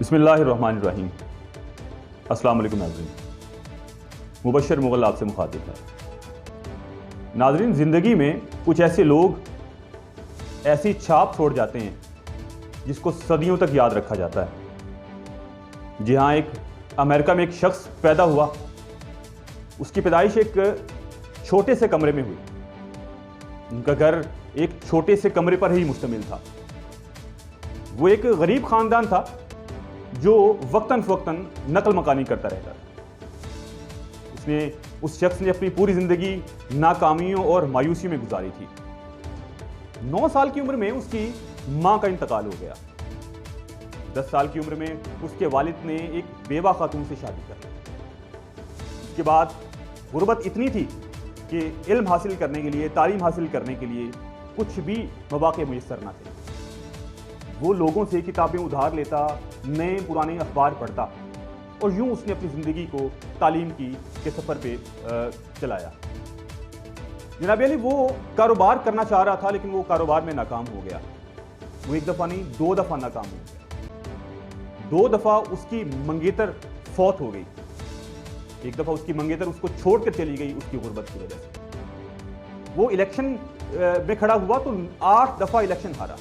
بسم اللہ الرحمن الرحیم۔ السلام علیکم ناظرین، مبشر مغل آپ سے مخاطب ہے۔ ناظرین، زندگی میں کچھ ایسے لوگ ایسی چھاپ چھوڑ جاتے ہیں جس کو صدیوں تک یاد رکھا جاتا ہے۔ جی ہاں، ایک امریکہ میں ایک شخص پیدا ہوا۔ اس کی پیدائش ایک چھوٹے سے کمرے میں ہوئی۔ ان کا گھر ایک چھوٹے سے کمرے پر ہی مشتمل تھا۔ وہ ایک غریب خاندان تھا جو وقتاً فوقتاً نقل مکانی کرتا رہتا تھا۔ اس شخص نے اپنی پوری زندگی ناکامیوں اور مایوسی میں گزاری تھی۔ 9 سال کی عمر میں اس کی ماں کا انتقال ہو گیا۔ 10 سال کی عمر میں اس کے والد نے ایک بیوہ خاتون سے شادی کر لی۔ اس کے بعد غربت اتنی تھی کہ علم حاصل کرنے کے لیے، تعلیم حاصل کرنے کے لیے کچھ بھی مواقع میسر نہ تھے۔ وہ لوگوں سے کتابیں ادھار لیتا، نئے پرانے اخبار پڑھتا، اور یوں اس نے اپنی زندگی کو تعلیم کے سفر پہ چلایا۔ جناب علی، وہ کاروبار کرنا چاہ رہا تھا لیکن وہ کاروبار میں ناکام ہو گیا۔ وہ ایک دفعہ نہیں، 2 دفعہ ناکام ہو گیا۔ 2 دفعہ اس کی منگیتر فوت ہو گئی۔ ایک دفعہ اس کی منگیتر اس کو چھوڑ کر چلی گئی اس کی غربت کی وجہ سے۔ وہ الیکشن میں کھڑا ہوا تو 8 دفعہ الیکشن ہارا،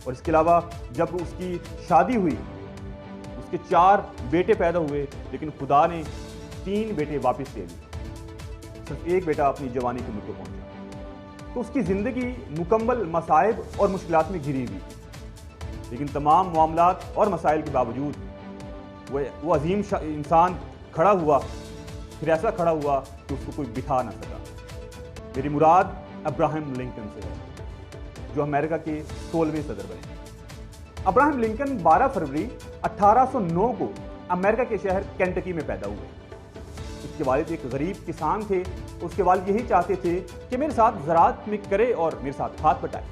اور اس کے علاوہ جب اس کی شادی ہوئی اس کے 4 بیٹے پیدا ہوئے، لیکن خدا نے 3 بیٹے واپس دے دیے۔ صرف ایک بیٹا اپنی جوانی کی عمر کو پہنچا۔ تو اس کی زندگی مکمل مصائب اور مشکلات میں گھری ہوئی تھی، لیکن تمام معاملات اور مسائل کے باوجود وہ عظیم انسان کھڑا ہوا، پھر ایسا کھڑا ہوا کہ اس کو کوئی بٹھا نہ سکا۔ میری مراد ابراہم لنکن سے ہے، جو امریکہ کے 16ویں صدر بنے۔ ابراہم لنکن 12 فروری 1809 کو امریکہ کے شہر کینٹکی میں پیدا ہوئے۔ اس کے والد ایک غریب کسان تھے۔ اس کے والد یہی چاہتے تھے کہ میرے ساتھ زراعت میں کرے اور میرے ساتھ ہاتھ بٹائے،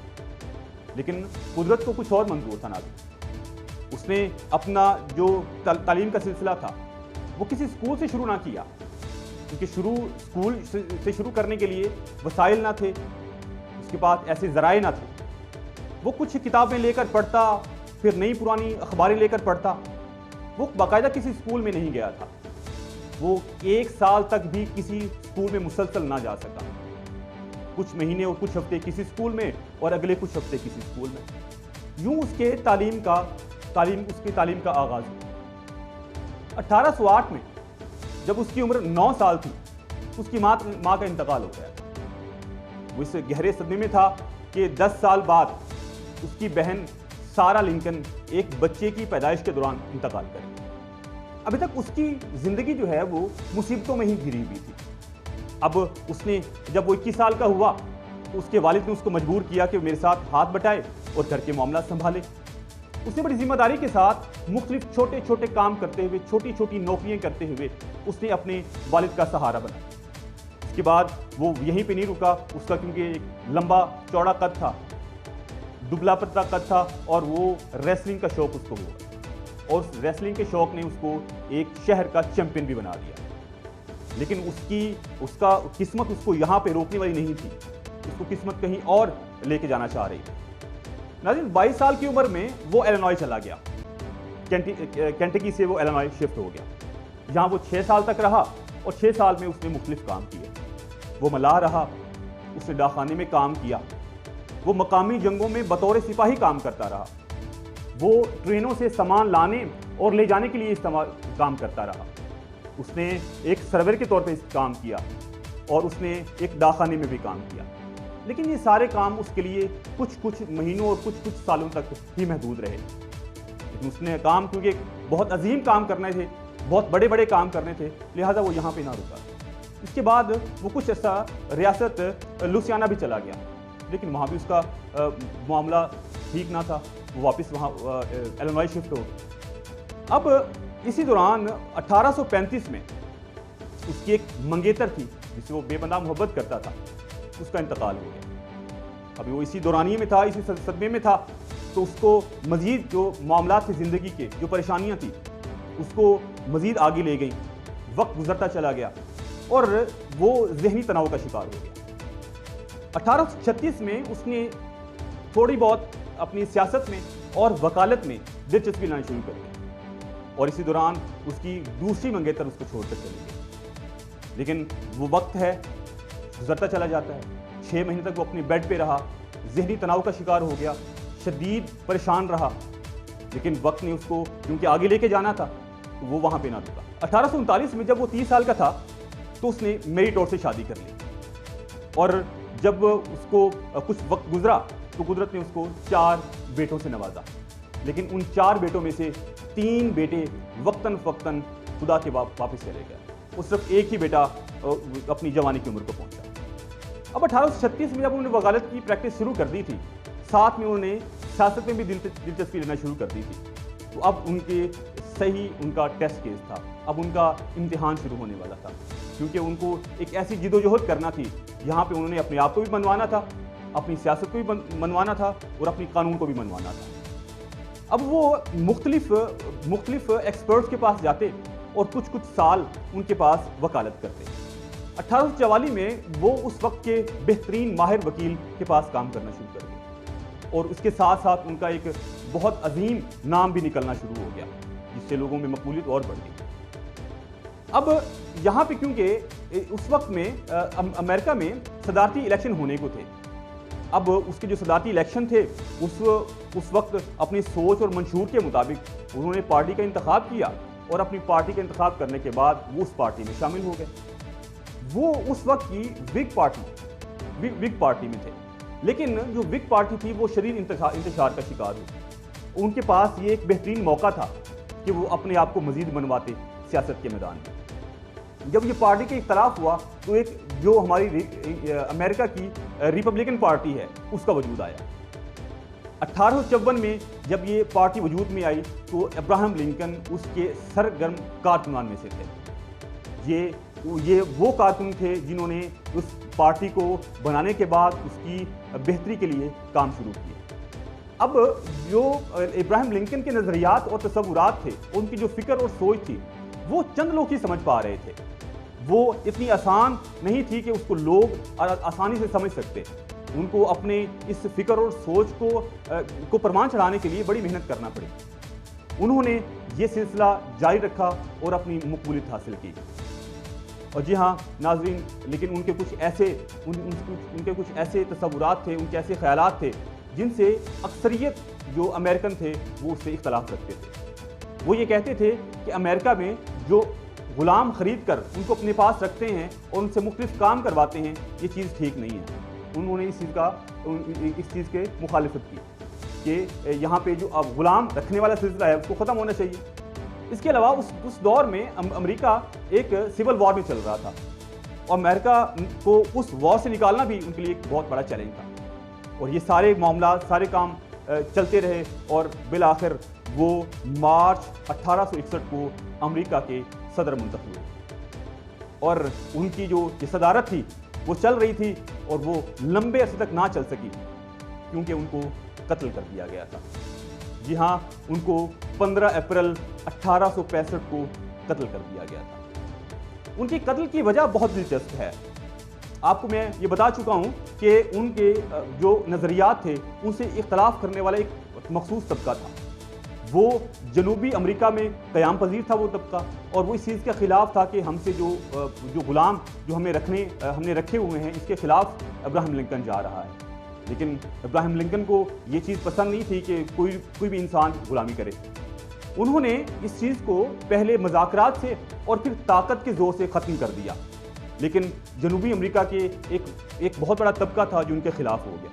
لیکن قدرت کو کچھ اور منظور تھا ناظرین۔ اس نے اپنا جو تعلیم کا سلسلہ تھا وہ کسی اسکول سے شروع نہ کیا، کیونکہ اسکول سے شروع کرنے کے لیے وسائل نہ تھے، اس کے پاس ایسے ذرائع نہ تھے۔ وہ کچھ کتابیں لے کر پڑھتا، پھر نئی پرانی اخباریں لے کر پڑھتا۔ وہ باقاعدہ کسی اسکول میں نہیں گیا تھا۔ وہ 1 سال تک بھی کسی اسکول میں مسلسل نہ جا سکا۔ کچھ مہینے اور کچھ ہفتے کسی اسکول میں، اور اگلے کچھ ہفتے کسی اسکول میں۔ یوں اس کی تعلیم کا آغاز ہوا۔ 1808 میں جب اس کی عمر 9 سال تھی، اس کی ماں کا انتقال ہو گیا۔ وہ اس گہرے صدمے میں تھا کہ 10 سال بعد اس کی بہن سارہ لنکن ایک بچے کی پیدائش کے دوران انتقال کرے۔ ابھی تک اس کی زندگی جو ہے وہ مصیبتوں میں ہی گھری ہوئی تھی۔ اب اس نے جب وہ 21 سال کا ہوا تو اس کے والد نے اس کو مجبور کیا کہ میرے ساتھ ہاتھ بٹائے اور گھر کے معاملات سنبھالے۔ اس نے بڑی ذمہ داری کے ساتھ مختلف چھوٹے چھوٹے کام کرتے ہوئے، چھوٹی چھوٹی نوکریاں کرتے ہوئے اس نے اپنے والد کا سہارا بنا۔ اس کے بعد وہ یہیں پہ نہیں رکا، اس کا کیونکہ ایک لمبا چوڑا قد تھا، دبلا پتلا قد تھا، اور وہ ریسلنگ کا شوق اس کو ہوا، اور اس ریسلنگ کے شوق نے اس کو ایک شہر کا چیمپئن بھی بنا دیا۔ لیکن اس کا قسمت اس کو یہاں پہ روکنے والی نہیں تھی، اس کو قسمت کہیں اور لے کے جانا چاہ رہی تھی۔ ناظرین، 22 سال کی عمر میں وہ ایلینوائے چلا گیا۔ کینٹکی سے وہ ایلینوائے شفٹ ہو گیا۔ یہاں وہ 6 سال تک رہا، اور 6 سال میں اس نے مختلف کام کیے۔ وہ ملاح رہا، اس نے ڈاکخانے میں کام کیا، وہ مقامی جنگوں میں بطور سپاہی کام کرتا رہا، وہ ٹرینوں سے سامان لانے اور لے جانے کے لیے کام کرتا رہا، اس نے ایک سرور کے طور پہ کام کیا، اور اس نے ایک ڈاکخانے میں بھی کام کیا۔ لیکن یہ سارے کام اس کے لیے کچھ مہینوں اور کچھ سالوں تک ہی محدود رہے۔ لیکن اس نے کام، کیونکہ بہت عظیم کام کرنے تھے، بہت بڑے کام کرنے تھے، لہٰذا وہ یہاں پہ نہ رکا۔ اس کے بعد وہ کچھ عرصہ ریاست لوسیانہ بھی چلا گیا، لیکن وہاں بھی اس کا معاملہ ٹھیک نہ تھا۔ وہ واپس وہاں ایلینوائے شفٹ ہو گیا۔ اب اسی دوران 1835 میں اس کی ایک منگیتر تھی جس سے وہ بے پناہ محبت کرتا تھا، اس کا انتقال ہو گیا۔ ابھی وہ اسی دورانیے میں تھا، اسی صدمے میں تھا، تو اس کو مزید جو معاملات تھے زندگی کے، جو پریشانیاں تھیں، اس کو مزید آگے لے گئیں۔ وقت گزرتا چلا گیا اور وہ ذہنی تناؤ کا شکار ہو گیا۔ 1836 میں اس نے تھوڑی بہت اپنی سیاست میں اور وکالت میں دلچسپی لانا شروع کر دی۔ اور اسی دوران اس کی دوسری منگیتر اس کو چھوڑ کر چلی گئی. لیکن وہ وقت ہے گزرتا چلا جاتا ہے. 6 مہینے تک وہ اپنے بیڈ پہ رہا, ذہنی تناؤ کا شکار ہو گیا, شدید پریشان رہا, لیکن وقت نے اس کو کیونکہ آگے لے کے جانا تھا تو وہ وہاں پہ نہ رکا. 1839 میں جب وہ 30 سال کا تھا تو اس نے میری ٹور سے شادی کر لی, اور جب اس کو کچھ وقت گزرا تو قدرت نے اس کو 4 بیٹوں سے نوازا. لیکن ان 4 بیٹوں میں سے 3 بیٹے وقتاً فوقتاً خدا کے واپس چلے گئے, اور صرف ایک ہی بیٹا اپنی جوانی کی عمر کو پہنچا. اب 1836 میں جب انہوں نے وکالت کی پریکٹس شروع کر دی تھی, ساتھ میں انہوں نے سیاست میں بھی دلچسپی لینا شروع کر دی تھی. تو اب ان کے صحیح ان کا ٹیسٹ کیس تھا, اب ان کا امتحان شروع ہونے والا تھا, کیونکہ ان کو ایک ایسی جد و جہد کرنا تھی جہاں پہ انہوں نے اپنے آپ کو بھی منوانا تھا, اپنی سیاست کو بھی منوانا تھا, اور اپنی قانون کو بھی منوانا تھا. اب وہ مختلف ایکسپرٹس کے پاس جاتے اور کچھ سال ان کے پاس وکالت کرتے. 1844 میں وہ اس وقت کے بہترین ماہر وکیل کے پاس کام کرنا شروع کر گئے, اور اس کے ساتھ ساتھ ان کا ایک بہت عظیم نام بھی نکلنا شروع ہو گیا, جس سے لوگوں میں مقبولیت اور بڑھ گئی. اب یہاں پہ کیونکہ اس وقت میں امریکہ میں صدارتی الیکشن ہونے کو تھے, اب اس کے جو صدارتی الیکشن تھے اس وقت اپنی سوچ اور منشور کے مطابق انہوں نے پارٹی کا انتخاب کیا, اور اپنی پارٹی کا انتخاب کرنے کے بعد وہ اس پارٹی میں شامل ہو گئے. وہ اس وقت کی وگ پارٹی میں تھے, لیکن جو وگ پارٹی تھی وہ شدید انتشار کا شکار ہوئی. ان کے پاس یہ ایک بہترین موقع تھا کہ وہ اپنے آپ کو مزید منواتے سیاست کے میدان میں. جب یہ پارٹی کے اختلاف ہوا تو ایک جو ہماری امریکہ کی ریپبلکن پارٹی ہے اس کا وجود آیا. 1854 میں جب یہ پارٹی وجود میں آئی تو ابراہم لنکن اس کے سرگرم کارکنان میں سے تھے. یہ وہ کارکن تھے جنہوں نے اس پارٹی کو بنانے کے بعد اس کی بہتری کے لیے کام شروع کیے. اب جو ابراہم لنکن کے نظریات اور تصورات تھے, ان کی جو فکر اور سوچ تھی, وہ چند لوگ ہی سمجھ پا رہے تھے. وہ اتنی آسان نہیں تھی کہ اس کو لوگ آسانی سے سمجھ سکتے. ان کو اپنے اس فکر اور سوچ کو پروان چڑھانے کے لیے بڑی محنت کرنا پڑی. انہوں نے یہ سلسلہ جاری رکھا اور اپنی مقبولیت حاصل کی. اور جی ہاں ناظرین, لیکن ان کے کچھ ایسے تصورات تھے, ان کے ایسے خیالات تھے جن سے اکثریت جو امریکن تھے وہ اس سے اختلاف رکھتے تھے. وہ یہ کہتے تھے کہ امریکہ میں جو غلام خرید کر ان کو اپنے پاس رکھتے ہیں اور ان سے مختلف کام کرواتے ہیں, یہ چیز ٹھیک نہیں ہے. انہوں نے اس چیز کے مخالفت کی کہ یہاں پہ جو اب غلام رکھنے والا سلسلہ ہے اس کو ختم ہونا چاہیے. اس کے علاوہ اس دور میں امریکہ ایک سول وار میں چل رہا تھا, اور امریکہ کو اس وار سے نکالنا بھی ان کے لیے ایک بہت بڑا چیلنج تھا. اور یہ سارے معاملات, سارے کام چلتے رہے, اور بالآخر وہ مارچ 1861 کو امریکہ کے صدر منتخب ہوئے. اور ان کی جو صدارت تھی وہ چل رہی تھی, اور وہ لمبے عرصے تک نہ چل سکی کیونکہ ان کو قتل کر دیا گیا تھا. جی ہاں, ان کو 15 اپریل 1865 کو قتل کر دیا گیا تھا. ان کی قتل کی وجہ بہت دلچسپ ہے. آپ کو میں یہ بتا چکا ہوں کہ ان کے جو نظریات تھے ان سے اختلاف کرنے والا ایک مخصوص طبقہ تھا. وہ جنوبی امریکہ میں قیام پذیر تھا وہ طبقہ, اور وہ اس چیز کے خلاف تھا کہ ہم سے جو غلام جو ہم نے رکھے ہوئے ہیں اس کے خلاف ابراہم لنکن جا رہا ہے. لیکن ابراہم لنکن کو یہ چیز پسند نہیں تھی کہ کوئی بھی انسان غلامی کرے. انہوں نے اس چیز کو پہلے مذاکرات سے اور پھر طاقت کے زور سے ختم کر دیا. لیکن جنوبی امریکہ کے ایک بہت بڑا طبقہ تھا جو ان کے خلاف ہو گیا.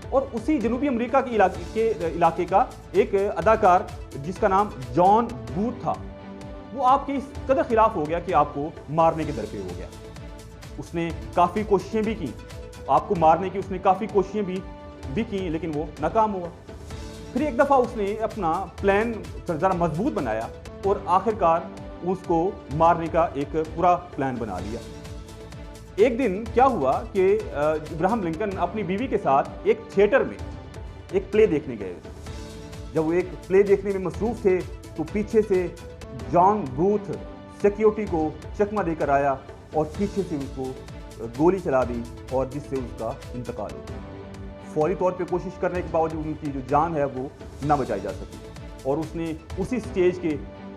اور اسی جنوبی امریکہ کے علاقے کا ایک اداکار جس کا نام جان بوتھ تھا, وہ آپ کے اس قدر خلاف ہو گیا کہ آپ کو مارنے کے در پہ ہو گیا. اس نے کافی کوششیں بھی کی, آپ کو مارنے کی اس نے کافی کوششیں بھی کی, لیکن وہ ناکام ہوا. پھر ایک دفعہ اس نے اپنا پلان ذرا مضبوط بنایا اور آخرکار اس کو مارنے کا ایک پورا پلان بنا لیا. ایک دن کیا ہوا کہ ابراہم لنکن اپنی بیوی کے ساتھ ایک تھیٹر میں ایک پلے دیکھنے گئے. جب وہ ایک پلے دیکھنے میں مصروف تھے تو پیچھے سے جان بوتھ سیکیورٹی کو چکمہ دے کر آیا اور پیچھے سے اس کو گولی چلا دی, اور جس سے اس کا انتقال ہو گیا. فوری طور پہ کوشش کرنے کے باوجود ان کی جو جان ہے وہ نہ بچائی جا سکی, اور اس نے اسی سٹیج کے